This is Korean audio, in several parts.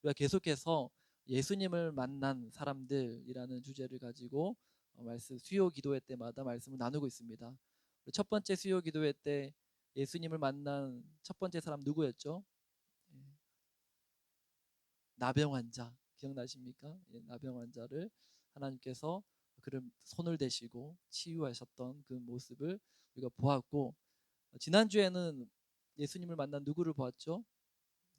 우리가 계속해서 예수님을 만난 사람들이라는 주제를 가지고 말씀 수요 기도회 때마다 말씀을 나누고 있습니다. 첫 번째 수요 기도회 때 예수님을 만난 첫 번째 사람 누구였죠? 예, 나병 환자 기억나십니까? 예, 나병 환자를 하나님께서 그를 손을 대시고 치유하셨던 그 모습을 우리가 보았고, 지난주에는 예수님을 만난 누구를 보았죠?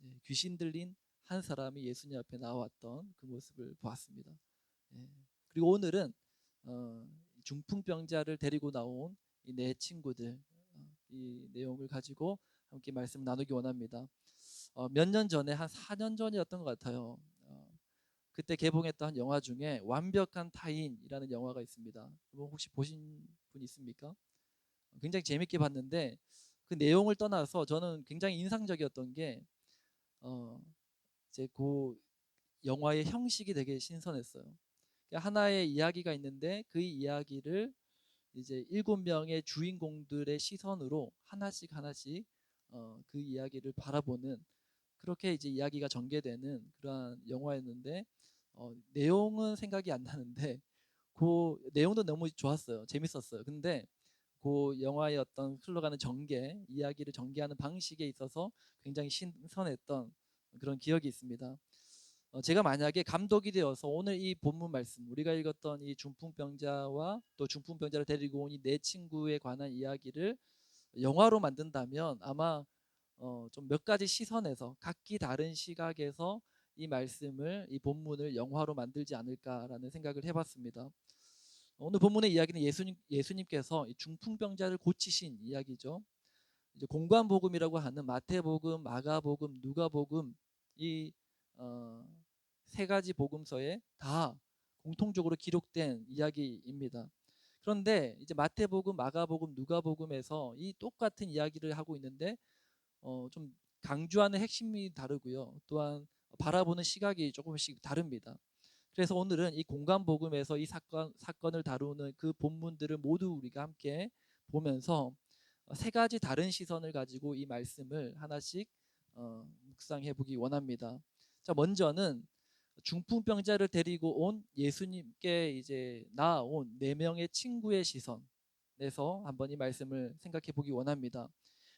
예, 귀신 들린 한 사람이 예수님 앞에 나왔던 그 모습을 보았습니다. 예, 그리고 오늘은 중풍병자를 데리고 나온 이 네 친구들, 이 내용을 가지고 함께 말씀 나누기 원합니다. 몇 년 전에 한 4년 전이었던 것 같아요. 그때 개봉했던 영화 중에 완벽한 타인이라는 영화가 있습니다. 여러분 혹시 보신 분 있습니까? 굉장히 재밌게 봤는데 그 내용을 떠나서 저는 굉장히 인상적이었던 게 어, 이제 그 영화의 형식이 되게 신선했어요. 하나의 이야기가 있는데 그 이야기를 이제 7명의 주인공들의 시선으로 하나씩 하나씩 그 이야기를 바라보는, 그렇게 이제 이야기가 전개되는 그러한 영화였는데 내용은 생각이 안 나는데 그 내용도 너무 좋았어요. 재밌었어요. 근데 그 영화의 어떤 흘러가는 전개, 이야기를 전개하는 방식에 있어서 굉장히 신선했던 그런 기억이 있습니다. 제가 만약에 감독이 되어서 오늘 이 본문 말씀, 우리가 읽었던 이 중풍병자와 또 중풍병자를 데리고 온 이 네 친구에 관한 이야기를 영화로 만든다면 아마 좀 몇 가지 시선에서 각기 다른 시각에서 이 말씀을, 이 본문을 영화로 만들지 않을까라는 생각을 해봤습니다. 오늘 본문의 이야기는 예수님께서 이 중풍병자를 고치신 이야기죠. 이제 공관복음이라고 하는 마태복음, 마가복음, 누가복음, 이 세 가지 복음서에 다 공통적으로 기록된 이야기입니다. 그런데 이제 마태복음, 마가복음, 누가복음에서 이 똑같은 이야기를 하고 있는데 좀 강조하는 핵심이 다르고요. 또한 바라보는 시각이 조금씩 다릅니다. 그래서 오늘은 이 공간복음에서 이 사건을 다루는 그 본문들을 모두 우리가 함께 보면서 세 가지 다른 시선을 가지고 이 말씀을 하나씩 묵상해 보기 원합니다. 자, 먼저는 중풍병자를 데리고 온 예수님께 이제 나아온 네 명의 친구의 시선에서 한번 이 말씀을 생각해 보기 원합니다.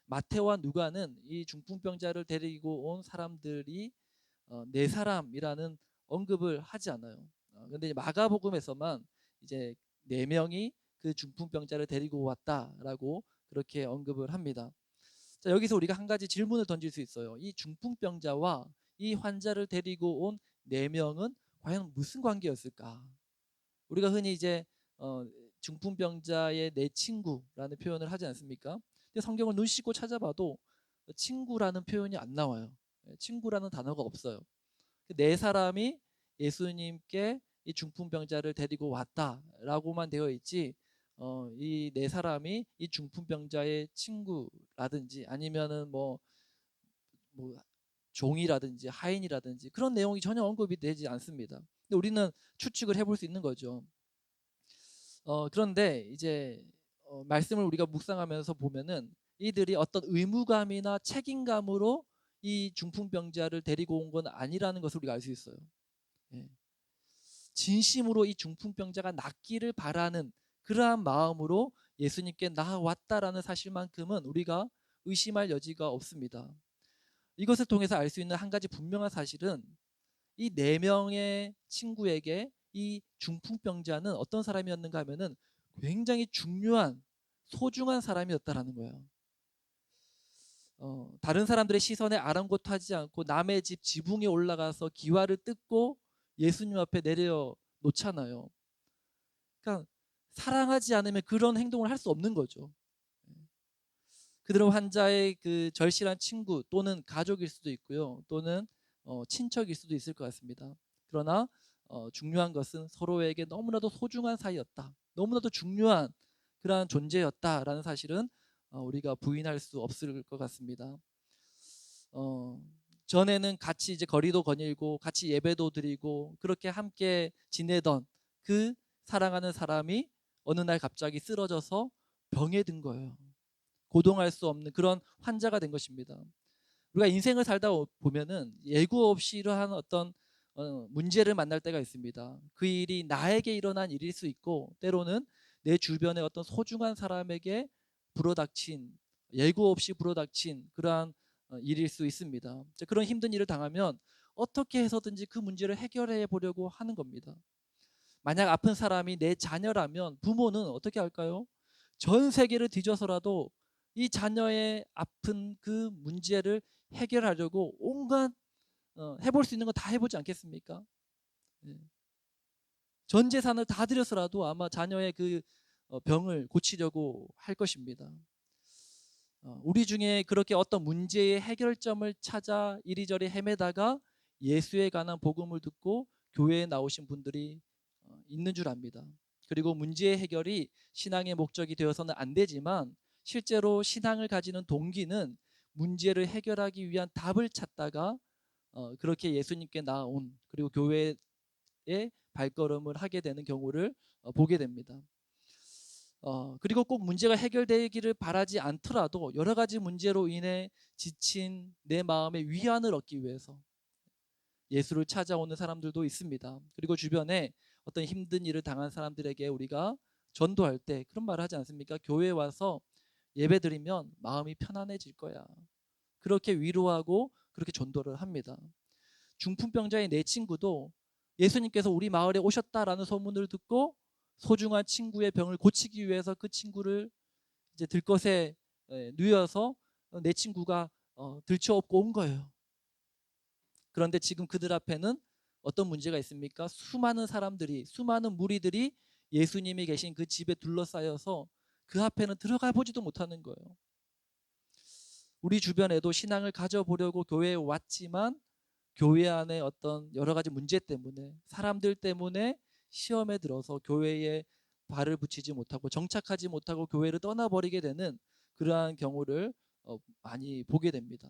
마태와 누가는 이 중풍병자를 데리고 온 사람들이 네 사람이라는 언급을 하지 않아요. 근데 마가복음에서만 이제 네 명이 그 중풍병자를 데리고 왔다라고 그렇게 언급을 합니다. 자, 여기서 우리가 한 가지 질문을 던질 수 있어요. 이 중풍병자와 이 환자를 데리고 온 네 명은 과연 무슨 관계였을까? 우리가 흔히 이제 중풍병자의 내 친구라는 표현을 하지 않습니까? 근데 성경을 눈 씻고 찾아봐도 친구라는 표현이 안 나와요. 친구라는 단어가 없어요. 네 사람이 예수님께 이 중풍병자를 데리고 왔다라고만 되어 있지, 이 네 사람이 이 중풍병자의 친구라든지 아니면은 뭐 종이라든지 하인이라든지 그런 내용이 전혀 언급이 되지 않습니다. 근데 우리는 추측을 해볼 수 있는 거죠. 그런데 이제 말씀을 우리가 묵상하면서 보면은 이들이 어떤 의무감이나 책임감으로 이 중풍병자를 데리고 온 건 아니라는 것을 우리가 알 수 있어요. 예. 진심으로 이 중풍병자가 낫기를 바라는 그러한 마음으로 예수님께 나아왔다라는 사실만큼은 우리가 의심할 여지가 없습니다. 이것을 통해서 알 수 있는 한 가지 분명한 사실은 이 네 명의 친구에게 이 중풍병자는 어떤 사람이었는가 하면은 굉장히 중요한 소중한 사람이었다라는 거예요. 다른 사람들의 시선에 아랑곳하지 않고 남의 집 지붕에 올라가서 기와를 뜯고 예수님 앞에 내려 놓잖아요. 그러니까 사랑하지 않으면 그런 행동을 할 수 없는 거죠. 그들은 환자의 그 절실한 친구 또는 가족일 수도 있고요. 또는 친척일 수도 있을 것 같습니다. 그러나 중요한 것은 서로에게 너무나도 소중한 사이였다. 너무나도 중요한 그러한 존재였다라는 사실은 우리가 부인할 수 없을 것 같습니다. 어, 전에는 같이 이제 거리도 거닐고 같이 예배도 드리고 그렇게 함께 지내던 그 사랑하는 사람이 어느 날 갑자기 쓰러져서 병에 든 거예요. 고동할 수 없는 그런 환자가 된 것입니다. 우리가 인생을 살다 보면은 예고 없이 이러한 어떤 문제를 만날 때가 있습니다. 그 일이 나에게 일어난 일일 수 있고, 때로는 내 주변의 어떤 소중한 사람에게 불어닥친, 예고 없이 불어닥친 그러한 일일 수 있습니다. 그런 힘든 일을 당하면 어떻게 해서든지 그 문제를 해결해 보려고 하는 겁니다. 만약 아픈 사람이 내 자녀라면 부모는 어떻게 할까요? 전 세계를 뒤져서라도 이 자녀의 아픈 그 문제를 해결하려고 온갖 해볼 수 있는 거 다 해보지 않겠습니까? 예. 전 재산을 다 들여서라도 아마 자녀의 그 병을 고치려고 할 것입니다. 우리 중에 그렇게 어떤 문제의 해결점을 찾아 이리저리 헤매다가 예수에 관한 복음을 듣고 교회에 나오신 분들이 있는 줄 압니다. 그리고 문제의 해결이 신앙의 목적이 되어서는 안 되지만, 실제로 신앙을 가지는 동기는 문제를 해결하기 위한 답을 찾다가 그렇게 예수님께 나온, 그리고 교회에 발걸음을 하게 되는 경우를 보게 됩니다. 그리고 꼭 문제가 해결되기를 바라지 않더라도 여러 가지 문제로 인해 지친 내 마음의 위안을 얻기 위해서 예수를 찾아오는 사람들도 있습니다. 그리고 주변에 어떤 힘든 일을 당한 사람들에게 우리가 전도할 때 그런 말을 하지 않습니까? 교회에 와서 예배드리면 마음이 편안해질 거야. 그렇게 위로하고 그렇게 전도를 합니다. 중풍병자의 내 친구도 예수님께서 우리 마을에 오셨다라는 소문을 듣고 소중한 친구의 병을 고치기 위해서 그 친구를 이제 들것에 누여서 내 친구가 들쳐업고 온 거예요. 그런데 지금 그들 앞에는 어떤 문제가 있습니까? 수많은 사람들이, 수많은 무리들이 예수님이 계신 그 집에 둘러싸여서 그 앞에는 들어가 보지도 못하는 거예요. 우리 주변에도 신앙을 가져보려고 교회에 왔지만 교회 안에 어떤 여러 가지 문제 때문에, 사람들 때문에 시험에 들어서 교회에 발을 붙이지 못하고 정착하지 못하고 교회를 떠나버리게 되는 그러한 경우를 많이 보게 됩니다.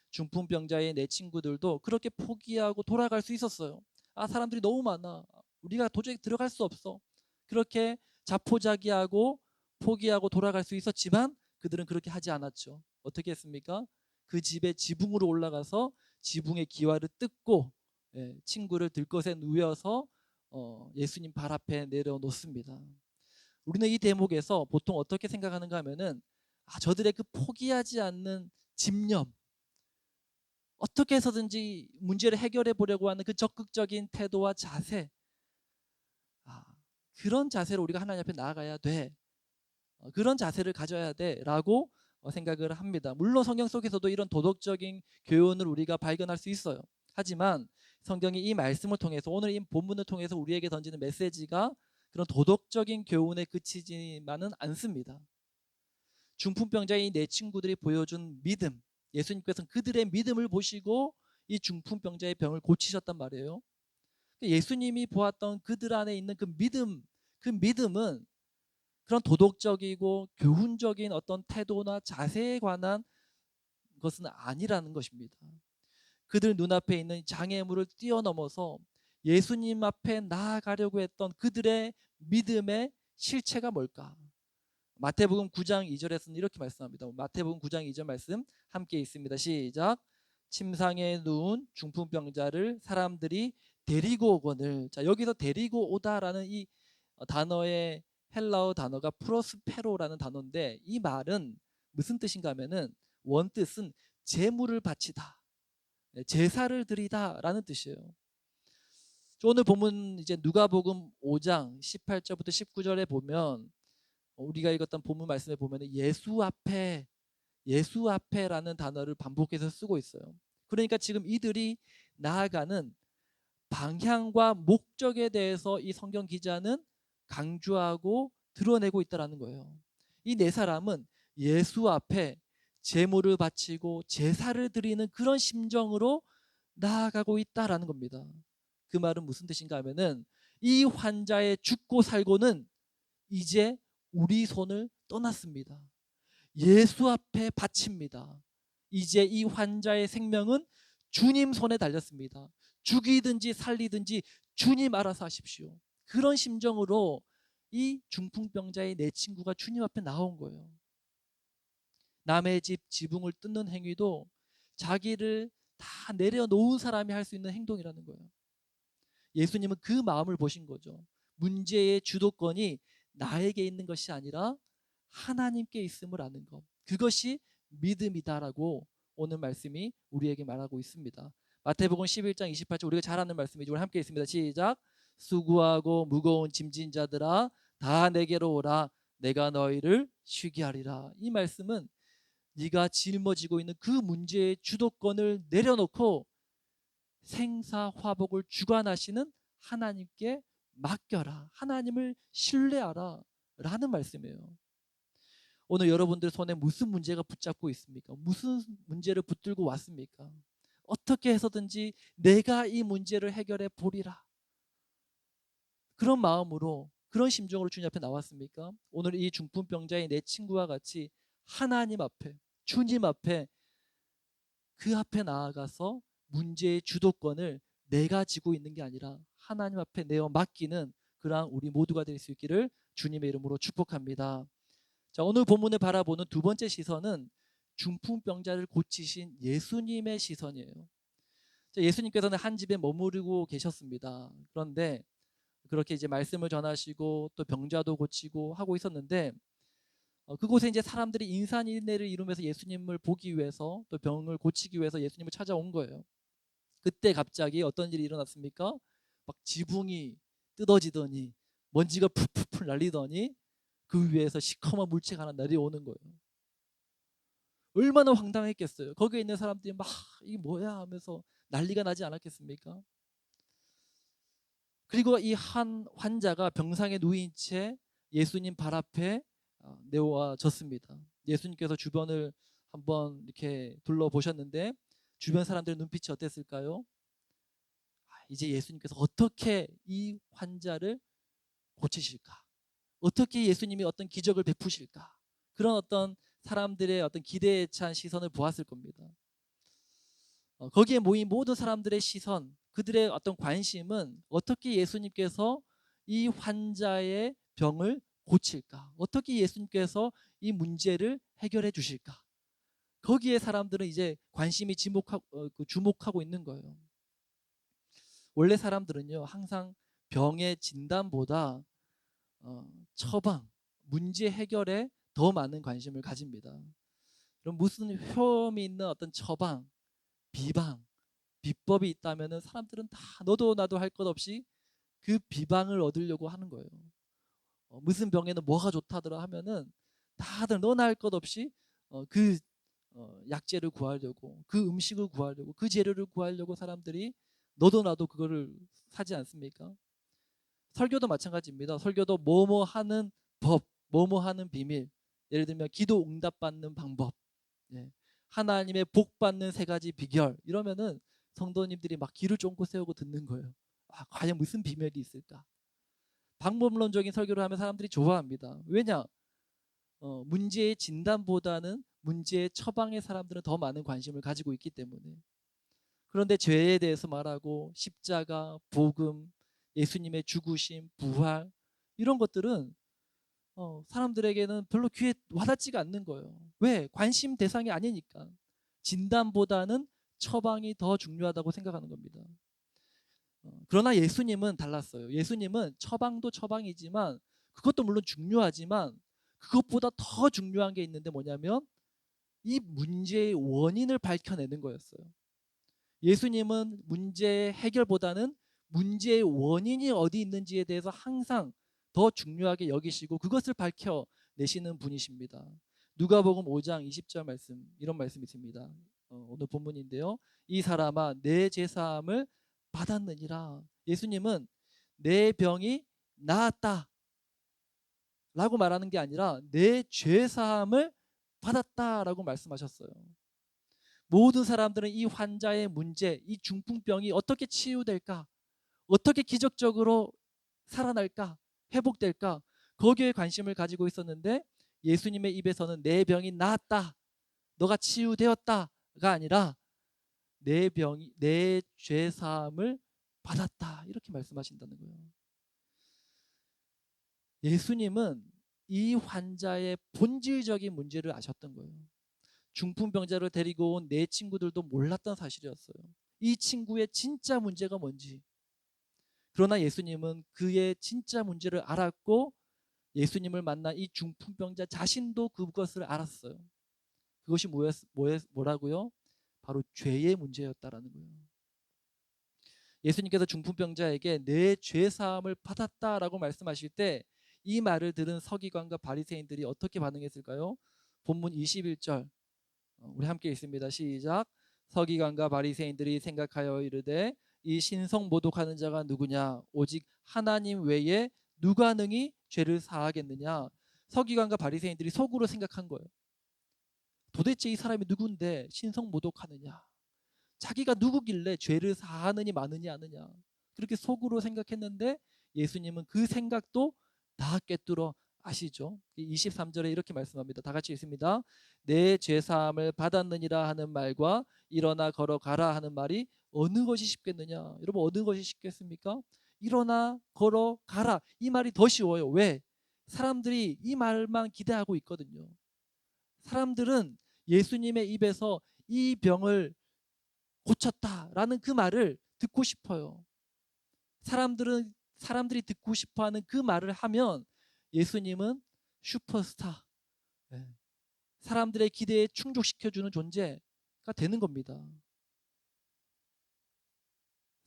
중풍병자의 내 친구들도 그렇게 포기하고 돌아갈 수 있었어요. 사람들이 너무 많아, 우리가 도저히 들어갈 수 없어, 그렇게 자포자기하고 포기하고 돌아갈 수 있었지만 그들은 그렇게 하지 않았죠. 어떻게 했습니까? 그 집의 지붕으로 올라가서 지붕의 기와를 뜯고 친구를 들것에 누워서 예수님 발 앞에 내려놓습니다. 우리는 이 대목에서 보통 어떻게 생각하는가 하면은, 저들의 그 포기하지 않는 집념, 어떻게 해서든지 문제를 해결해 보려고 하는 그 적극적인 태도와 자세, 그런 자세로 우리가 하나님 앞에 나아가야 돼, 그런 자세를 가져야 돼라고 생각을 합니다. 물론 성경 속에서도 이런 도덕적인 교훈을 우리가 발견할 수 있어요. 하지만 성경이 이 말씀을 통해서, 오늘 이 본문을 통해서 우리에게 던지는 메시지가 그런 도덕적인 교훈에 그치지만은 않습니다. 중풍병자인 내 친구들이 보여준 믿음, 예수님께서는 그들의 믿음을 보시고 이 중풍병자의 병을 고치셨단 말이에요. 예수님이 보았던 그들 안에 있는 그 믿음은 그런 도덕적이고 교훈적인 어떤 태도나 자세에 관한 것은 아니라는 것입니다. 그들 눈앞에 있는 장애물을 뛰어넘어서 예수님 앞에 나아가려고 했던 그들의 믿음의 실체가 뭘까? 마태복음 9장 2절에서는 이렇게 말씀합니다. 마태복음 9장 2절 말씀 함께 있습니다. 시작. 침상에 누운 중풍병자를 사람들이 데리고 오거늘. 자, 여기서 데리고 오다라는 이 단어의 헬라어 단어가 프로스페로라는 단어인데, 이 말은 무슨 뜻인가 하면은 원뜻은 제물을 바치다, 제사를 드리다라는 뜻이에요. 오늘 본문 이제 누가복음 5장 18절부터 19절에 보면, 우리가 읽었던 본문 말씀에 보면 예수 앞에라는 단어를 반복해서 쓰고 있어요. 그러니까 지금 이들이 나아가는 방향과 목적에 대해서 이 성경 기자는 강조하고 드러내고 있다라는 거예요. 이 네 사람은 예수 앞에 제물을 바치고 제사를 드리는 그런 심정으로 나아가고 있다라는 겁니다. 그 말은 무슨 뜻인가 하면은, 이 환자의 죽고 살고는 이제 우리 손을 떠났습니다. 예수 앞에 바칩니다. 이제 이 환자의 생명은 주님 손에 달렸습니다. 죽이든지 살리든지 주님 알아서 하십시오. 그런 심정으로 이 중풍병자의 내 친구가 주님 앞에 나온 거예요. 남의 집 지붕을 뜯는 행위도 자기를 다 내려놓은 사람이 할 수 있는 행동이라는 거예요. 예수님은 그 마음을 보신 거죠. 문제의 주도권이 나에게 있는 것이 아니라 하나님께 있음을 아는 것. 그것이 믿음이다라고 오늘 말씀이 우리에게 말하고 있습니다. 마태복음 11장 28절 우리가 잘 아는 말씀이죠. 우리 함께 있습니다. 시작. 수고하고 무거운 짐진 자들아 다 내게로 오라. 내가 너희를 쉬게 하리라. 이 말씀은 네가 짊어지고 있는 그 문제의 주도권을 내려놓고 생사화복을 주관하시는 하나님께 맡겨라. 하나님을 신뢰하라. 라는 말씀이에요. 오늘 여러분들 손에 무슨 문제가 붙잡고 있습니까? 무슨 문제를 붙들고 왔습니까? 어떻게 해서든지 내가 이 문제를 해결해 보리라. 그런 마음으로, 그런 심정으로 주님 앞에 나왔습니까? 오늘 이 중풍병자의 내 친구와 같이 하나님 앞에, 주님 앞에, 그 앞에 나아가서 문제의 주도권을 내가 지고 있는 게 아니라 하나님 앞에 내어 맡기는 그러한 우리 모두가 될 수 있기를 주님의 이름으로 축복합니다. 자, 오늘 본문을 바라보는 두 번째 시선은 중풍병자를 고치신 예수님의 시선이에요. 자, 예수님께서는 한 집에 머무르고 계셨습니다. 그런데 그렇게 이제 말씀을 전하시고 또 병자도 고치고 하고 있었는데 그곳에 이제 사람들이 인산인해를 이루면서 예수님을 보기 위해서 또 병을 고치기 위해서 예수님을 찾아온 거예요. 그때 갑자기 어떤 일이 일어났습니까? 막 지붕이 뜯어지더니 먼지가 풀풀풀 날리더니 그 위에서 시커먼 물체가 하나 내려오는 거예요. 얼마나 황당했겠어요. 거기에 있는 사람들이 막 이게 뭐야 하면서 난리가 나지 않았겠습니까? 그리고 이 한 환자가 병상에 누인 채 예수님 발 앞에 내어졌습니다. 예수님께서 주변을 한번 이렇게 둘러보셨는데 주변 사람들의 눈빛이 어땠을까요? 이제 예수님께서 어떻게 이 환자를 고치실까? 어떻게 예수님이 어떤 기적을 베푸실까? 그런 어떤 사람들의 어떤 기대에 찬 시선을 보았을 겁니다. 거기에 모인 모든 사람들의 시선, 그들의 어떤 관심은 어떻게 예수님께서 이 환자의 병을 고칠까? 어떻게 예수님께서 이 문제를 해결해 주실까? 거기에 사람들은 이제 관심이 주목하고 있는 거예요. 원래 사람들은요, 항상 병의 진단보다 처방, 문제 해결에 더 많은 관심을 가집니다. 그럼 무슨 효험이 있는 어떤 처방, 비방, 비법이 있다면은 사람들은 다 너도 나도 할 것 없이 그 비방을 얻으려고 하는 거예요. 무슨 병에는 뭐가 좋다더라 하면은 다들 너나 할 것 없이 그 약재를 구하려고, 그 음식을 구하려고, 그 재료를 구하려고 사람들이 너도 나도 그거를 사지 않습니까? 설교도 마찬가지입니다. 설교도 뭐뭐 하는 법, 뭐뭐 하는 비밀. 예를 들면 기도 응답받는 방법, 예. 하나님의 복 받는 세 가지 비결. 이러면은 성도님들이 막 귀를 쫑긋 세우고 듣는 거예요. 과연 무슨 비밀이 있을까? 방법론적인 설교를 하면 사람들이 좋아합니다. 왜냐? 문제의 진단보다는 문제의 처방에 사람들은 더 많은 관심을 가지고 있기 때문에. 그런데 죄에 대해서 말하고 십자가, 복음, 예수님의 죽으심, 부활 이런 것들은 사람들에게는 별로 귀에 와닿지가 않는 거예요. 왜? 관심 대상이 아니니까. 진단보다는 처방이 더 중요하다고 생각하는 겁니다. 그러나 예수님은 달랐어요. 예수님은 처방도 처방이지만 그것도 물론 중요하지만 그것보다 더 중요한 게 있는데 뭐냐면 이 문제의 원인을 밝혀내는 거였어요. 예수님은 문제의 해결보다는 문제의 원인이 어디 있는지에 대해서 항상 더 중요하게 여기시고 그것을 밝혀내시는 분이십니다. 누가복음 5장 20절 말씀, 이런 말씀이 있습니다. 오늘 본문인데요. 이 사람아 내 죄사함을 받았느니라. 예수님은 내 병이 나았다 라고 말하는 게 아니라 내 죄사함을 받았다라고 말씀하셨어요. 모든 사람들은 이 환자의 문제, 이 중풍병이 어떻게 치유될까? 어떻게 기적적으로 살아날까? 회복될까? 거기에 관심을 가지고 있었는데 예수님의 입에서는 내 병이 나았다. 너가 치유되었다가 아니라 내 죄 사함을 받았다. 이렇게 말씀하신다는 거예요. 예수님은 이 환자의 본질적인 문제를 아셨던 거예요. 중풍병자를 데리고 온 네 친구들도 몰랐던 사실이었어요. 이 친구의 진짜 문제가 뭔지. 그러나 예수님은 그의 진짜 문제를 알았고 예수님을 만난 이 중풍병자 자신도 그것을 알았어요. 그것이 뭐라고요? 바로 죄의 문제였다라는 거예요. 예수님께서 중풍병자에게 내 죄 사함을 받았다라고 말씀하실 때 이 말을 들은 서기관과 바리새인들이 어떻게 반응했을까요? 본문 21절 우리 함께 읽습니다. 시작. 서기관과 바리새인들이 생각하여 이르되 이 신성 모독하는 자가 누구냐? 오직 하나님 외에 누가 능히 죄를 사하겠느냐? 서기관과 바리새인들이 속으로 생각한 거예요. 도대체 이 사람이 누군데 신성 모독하느냐? 자기가 누구길래 죄를 사하느니 마느니 아느냐? 그렇게 속으로 생각했는데 예수님은 그 생각도 다 꿰뚫어 아시죠? 23절에 이렇게 말씀합니다. 다 같이 읽습니다. 내 죄사함을 받았느니라 하는 말과 일어나 걸어가라 하는 말이 어느 것이 쉽겠느냐? 여러분 어느 것이 쉽겠습니까? 일어나 걸어가라 이 말이 더 쉬워요. 왜? 사람들이 이 말만 기대하고 있거든요. 사람들은 예수님의 입에서 이 병을 고쳤다라는 그 말을 듣고 싶어요. 사람들이 듣고 싶어하는 그 말을 하면 예수님은 슈퍼스타, 사람들의 기대에 충족시켜주는 존재가 되는 겁니다.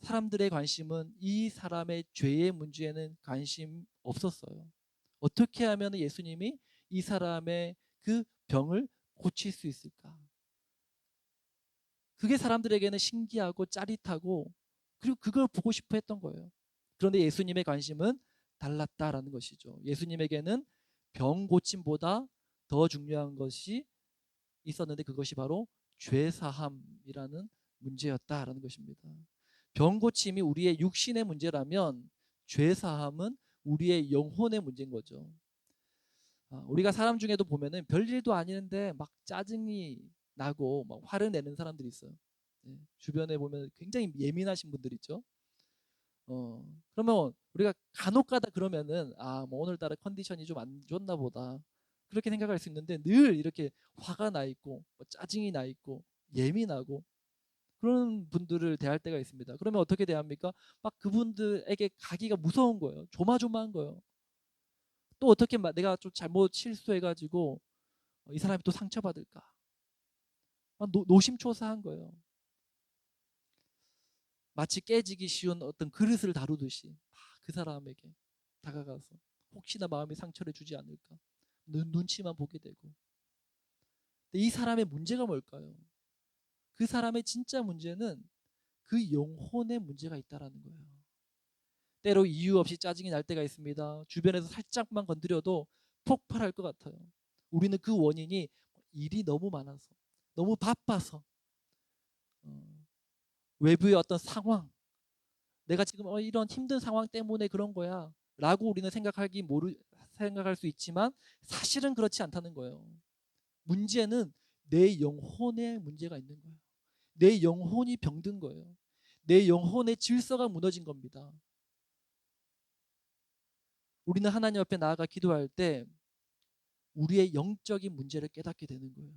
사람들의 관심은 이 사람의 죄의 문제에는 관심 없었어요. 어떻게 하면 예수님이 이 사람의 그 병을 고칠 수 있을까? 그게 사람들에게는 신기하고 짜릿하고 그리고 그걸 보고 싶어 했던 거예요. 그런데 예수님의 관심은 달랐다라는 것이죠. 예수님에게는 병 고침보다 더 중요한 것이 있었는데 그것이 바로 죄 사함이라는 문제였다라는 것입니다. 병 고침이 우리의 육신의 문제라면 죄 사함은 우리의 영혼의 문제인 거죠. 우리가 사람 중에도 보면은 별일도 아니는데 막 짜증이 나고 막 화를 내는 사람들이 있어요. 주변에 보면 굉장히 예민하신 분들 있죠. 그러면 우리가 간혹가다 그러면은 뭐 오늘따라 컨디션이 좀 안 좋나 보다 그렇게 생각할 수 있는데 늘 이렇게 화가 나 있고 뭐 짜증이 나 있고 예민하고 그런 분들을 대할 때가 있습니다. 그러면 어떻게 대합니까? 막 그분들에게 가기가 무서운 거예요. 조마조마한 거예요. 또 어떻게 내가 좀 잘못 실수해가지고 이 사람이 또 상처받을까? 노심초사한 거예요. 마치 깨지기 쉬운 어떤 그릇을 다루듯이 그 사람에게 다가가서 혹시나 마음의 상처를 주지 않을까 눈치만 보게 되고. 근데 이 사람의 문제가 뭘까요? 그 사람의 진짜 문제는 그 영혼의 문제가 있다라는 거예요. 때로 이유 없이 짜증이 날 때가 있습니다. 주변에서 살짝만 건드려도 폭발할 것 같아요. 우리는 그 원인이 일이 너무 많아서 너무 바빠서 외부의 어떤 상황 내가 지금 이런 힘든 상황 때문에 그런 거야 라고 우리는 생각할 수 있지만 사실은 그렇지 않다는 거예요. 문제는 내 영혼에 문제가 있는 거예요. 내 영혼이 병든 거예요. 내 영혼의 질서가 무너진 겁니다. 우리는 하나님 앞에 나아가 기도할 때 우리의 영적인 문제를 깨닫게 되는 거예요.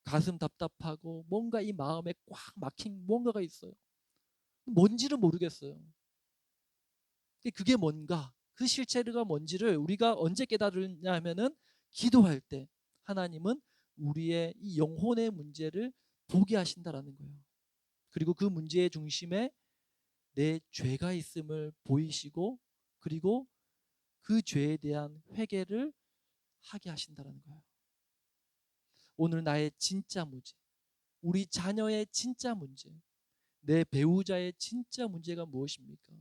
가슴 답답하고 뭔가 이 마음에 꽉 막힌 뭔가가 있어요. 뭔지를 모르겠어요. 그게 뭔가 그 실체가 뭔지를 우리가 언제 깨달으냐 하면은 기도할 때 하나님은 우리의 이 영혼의 문제를 보게 하신다라는 거예요. 그리고 그 문제의 중심에 내 죄가 있음을 보이시고 그리고 그 죄에 대한 회개를 하게 하신다라는 거예요. 오늘 나의 진짜 문제, 우리 자녀의 진짜 문제, 내 배우자의 진짜 문제가 무엇입니까?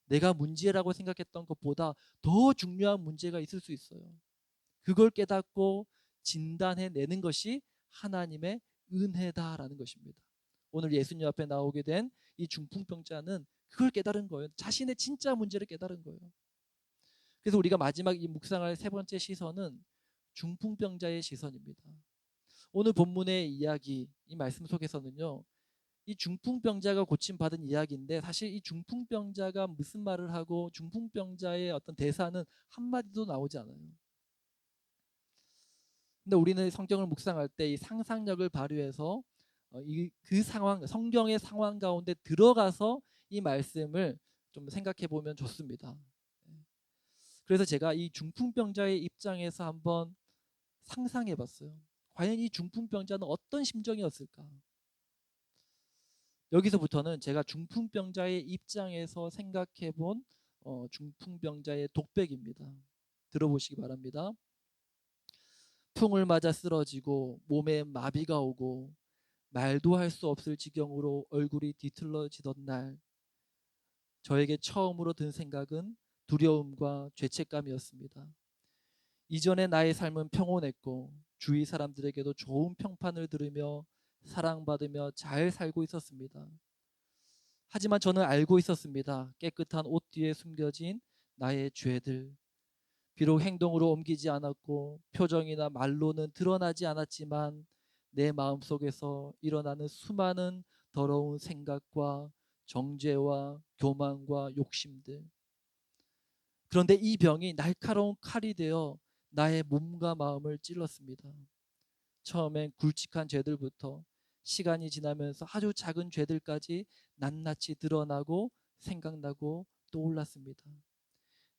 내가 문제라고 생각했던 것보다 더 중요한 문제가 있을 수 있어요. 그걸 깨닫고 진단해내는 것이 하나님의 은혜다라는 것입니다. 오늘 예수님 앞에 나오게 된 이 중풍병자는 그걸 깨달은 거예요. 자신의 진짜 문제를 깨달은 거예요. 그래서 우리가 마지막 이 묵상할 세 번째 시선은 중풍병자의 시선입니다. 오늘 본문의 이야기, 이 말씀 속에서는요. 이 중풍병자가 고침받은 이야기인데 사실 이 중풍병자가 무슨 말을 하고 중풍병자의 어떤 대사는 한마디도 나오지 않아요. 근데 우리는 성경을 묵상할 때 이 상상력을 발휘해서 그 상황, 성경의 상황 가운데 들어가서 이 말씀을 좀 생각해 보면 좋습니다. 예. 그래서 제가 이 중풍병자의 입장에서 한번 상상해 봤어요. 과연 이 중풍병자는 어떤 심정이었을까? 여기서부터는 제가 중풍병자의 입장에서 생각해 본 중풍병자의 독백입니다. 들어보시기 바랍니다. 풍을 맞아 쓰러지고 몸에 마비가 오고 말도 할 수 없을 지경으로 얼굴이 뒤틀러지던 날, 저에게 처음으로 든 생각은 두려움과 죄책감이었습니다. 이전의 나의 삶은 평온했고 주위 사람들에게도 좋은 평판을 들으며 사랑받으며 잘 살고 있었습니다. 하지만 저는 알고 있었습니다. 깨끗한 옷 뒤에 숨겨진 나의 죄들. 비록 행동으로 옮기지 않았고 표정이나 말로는 드러나지 않았지만 내 마음속에서 일어나는 수많은 더러운 생각과 정죄와 교만과 욕심들. 그런데 이 병이 날카로운 칼이 되어 나의 몸과 마음을 찔렀습니다. 처음엔 굵직한 죄들부터 시간이 지나면서 아주 작은 죄들까지 낱낱이 드러나고 생각나고 떠올랐습니다.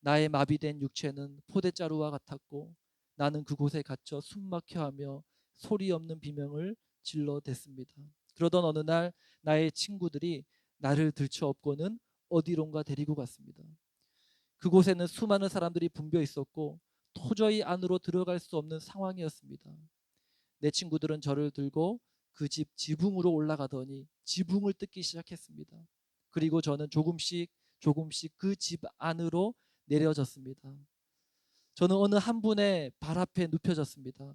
나의 마비된 육체는 포대자루와 같았고 나는 그곳에 갇혀 숨막혀하며 소리 없는 비명을 질러댔습니다. 그러던 어느 날 나의 친구들이 나를 들쳐업고는 어디론가 데리고 갔습니다. 그곳에는 수많은 사람들이 붐벼 있었고 도저히 안으로 들어갈 수 없는 상황이었습니다. 내 친구들은 저를 들고 그 집 지붕으로 올라가더니 지붕을 뜯기 시작했습니다. 그리고 저는 조금씩 조금씩 그 집 안으로 내려졌습니다. 저는 어느 한 분의 발 앞에 눕혀졌습니다.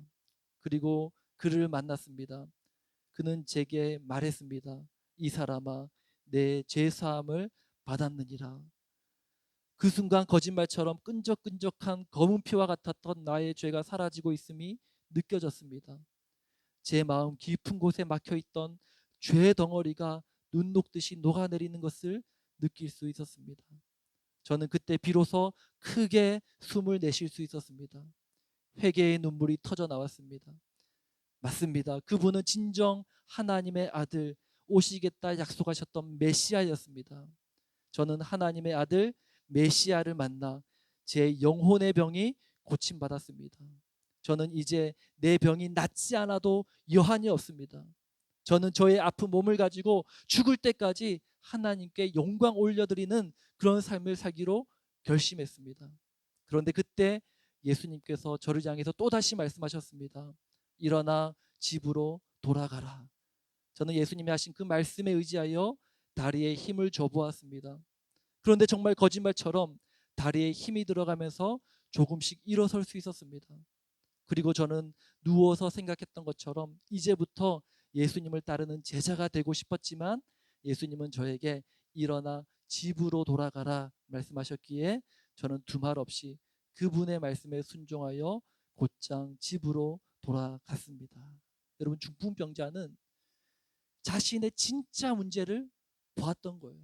그리고 그를 만났습니다. 그는 제게 말했습니다. 이 사람아, 내 죄사함을 받았느니라. 그 순간 거짓말처럼 끈적끈적한 검은 피와 같았던 나의 죄가 사라지고 있음이 느껴졌습니다. 제 마음 깊은 곳에 막혀있던 죄 덩어리가 눈 녹듯이 녹아내리는 것을 느낄 수 있었습니다. 저는 그때 비로소 크게 숨을 내쉴 수 있었습니다. 회개의 눈물이 터져 나왔습니다. 맞습니다. 그분은 진정 하나님의 아들, 오시겠다 약속하셨던 메시아였습니다. 저는 하나님의 아들 메시아를 만나 제 영혼의 병이 고침받았습니다. 저는 이제 내 병이 낫지 않아도 여한이 없습니다. 저는 저의 아픈 몸을 가지고 죽을 때까지 하나님께 영광 올려드리는 그런 삶을 살기로 결심했습니다. 그런데 그때 예수님께서 저를 향해서 또다시 말씀하셨습니다. 일어나 집으로 돌아가라. 저는 예수님이 하신 그 말씀에 의지하여 다리에 힘을 줘보았습니다. 그런데 정말 거짓말처럼 다리에 힘이 들어가면서 조금씩 일어설 수 있었습니다. 그리고 저는 누워서 생각했던 것처럼 이제부터 예수님을 따르는 제자가 되고 싶었지만 예수님은 저에게 일어나 집으로 돌아가라 말씀하셨기에 저는 두말 없이 그분의 말씀에 순종하여 곧장 집으로 돌아갔습니다. 여러분, 중풍병자는 자신의 진짜 문제를 보았던 거예요.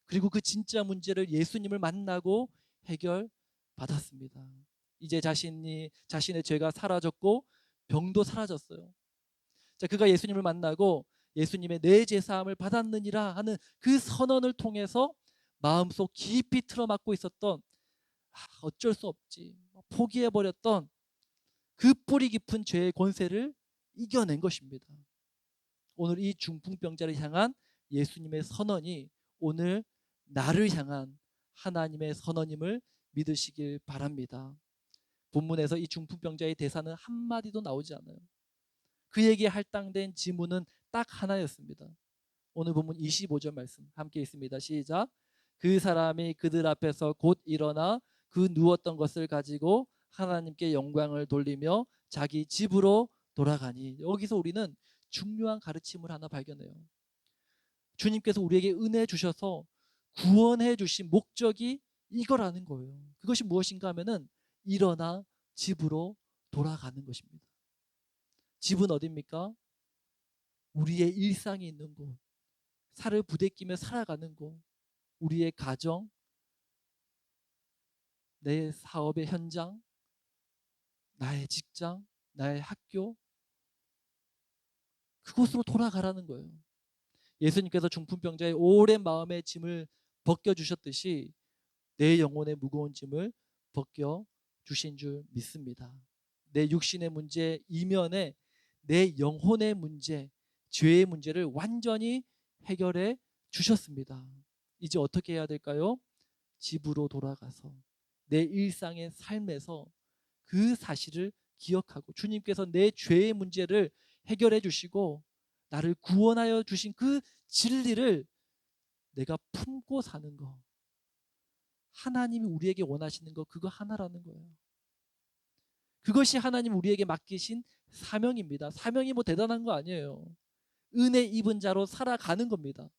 그리고 그 진짜 문제를 예수님을 만나고 해결받았습니다. 이제 자신의 죄가 사라졌고 병도 사라졌어요. 자, 그가 예수님을 만나고 예수님의 내 죄 사함을 받았느니라 하는 그 선언을 통해서 마음속 깊이 틀어막고 있었던 어쩔 수 없지 포기해 버렸던 그 뿌리 깊은 죄의 권세를 이겨낸 것입니다. 오늘 이 중풍병자를 향한 예수님의 선언이 오늘 나를 향한 하나님의 선언임을 믿으시길 바랍니다. 본문에서 이 중풍병자의 대사는 한마디도 나오지 않아요. 그에게 할당된 지문은 딱 하나였습니다. 오늘 본문 25절 말씀 함께 있습니다. 시작. 그 사람이 그들 앞에서 곧 일어나 그 누웠던 것을 가지고 하나님께 영광을 돌리며 자기 집으로 돌아가니. 여기서 우리는 중요한 가르침을 하나 발견해요. 주님께서 우리에게 은혜 주셔서 구원해 주신 목적이 이거라는 거예요. 그것이 무엇인가 하면은 일어나 집으로 돌아가는 것입니다. 집은 어디입니까? 우리의 일상이 있는 곳, 살을 부대끼며 살아가는 곳, 우리의 가정, 내 사업의 현장, 나의 직장, 나의 학교, 그곳으로 돌아가라는 거예요. 예수님께서 중풍병자의 오랜 마음의 짐을 벗겨주셨듯이 내 영혼의 무거운 짐을 벗겨주신 줄 믿습니다. 내 육신의 문제 이면에 내 영혼의 문제, 죄의 문제를 완전히 해결해 주셨습니다. 이제 어떻게 해야 될까요? 집으로 돌아가서 내 일상의 삶에서 그 사실을 기억하고 주님께서 내 죄의 문제를 해결해 주시고 나를 구원하여 주신 그 진리를 내가 품고 사는 거. 하나님이 우리에게 원하시는 거 그거 하나라는 거예요. 그것이 하나님 우리에게 맡기신 사명입니다. 사명이 뭐 대단한 거 아니에요. 은혜 입은 자로 살아가는 겁니다.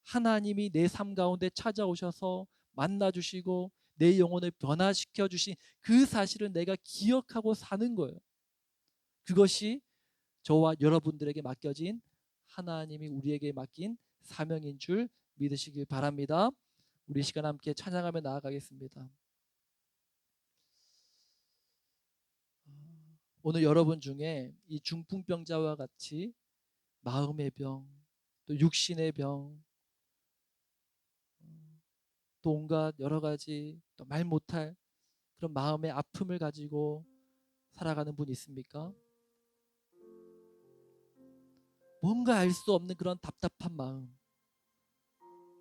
하나님이 내 삶 가운데 찾아오셔서 만나주시고 내 영혼을 변화시켜 주신 그 사실을 내가 기억하고 사는 거예요. 그것이 저와 여러분들에게 맡겨진 하나님이 우리에게 맡긴 사명인 줄 믿으시길 바랍니다. 우리 시간 함께 찬양하며 나아가겠습니다. 오늘 여러분 중에 이 중풍병자와 같이 마음의 병, 또 육신의 병, 또 온갖 여러 가지 또 말 못할 그런 마음의 아픔을 가지고 살아가는 분 있습니까? 뭔가 알 수 없는 그런 답답한 마음,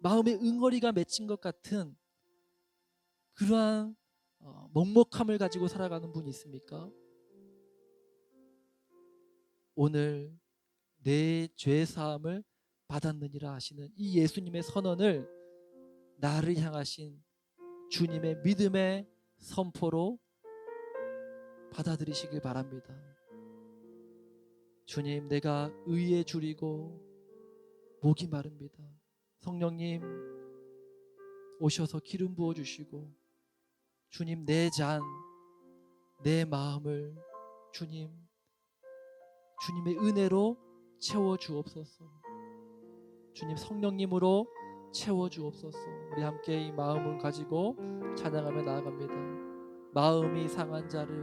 마음의 응어리가 맺힌 것 같은 그러한 먹먹함을 가지고 살아가는 분이 있습니까? 오늘 내 죄 사함을 받았느니라 하시는 이 예수님의 선언을 나를 향하신 주님의 믿음의 선포로 받아들이시길 바랍니다. 주님, 내가 의에 줄이고 목이 마릅니다. 성령님 오셔서 기름 부어 주시고 주님 내 잔, 내 마음을 주님의 은혜로 채워 주옵소서. 주님 성령님으로 채워 주옵소서. 우리 함께 이 마음을 가지고 찬양하며 나아갑니다. 마음이 상한 자를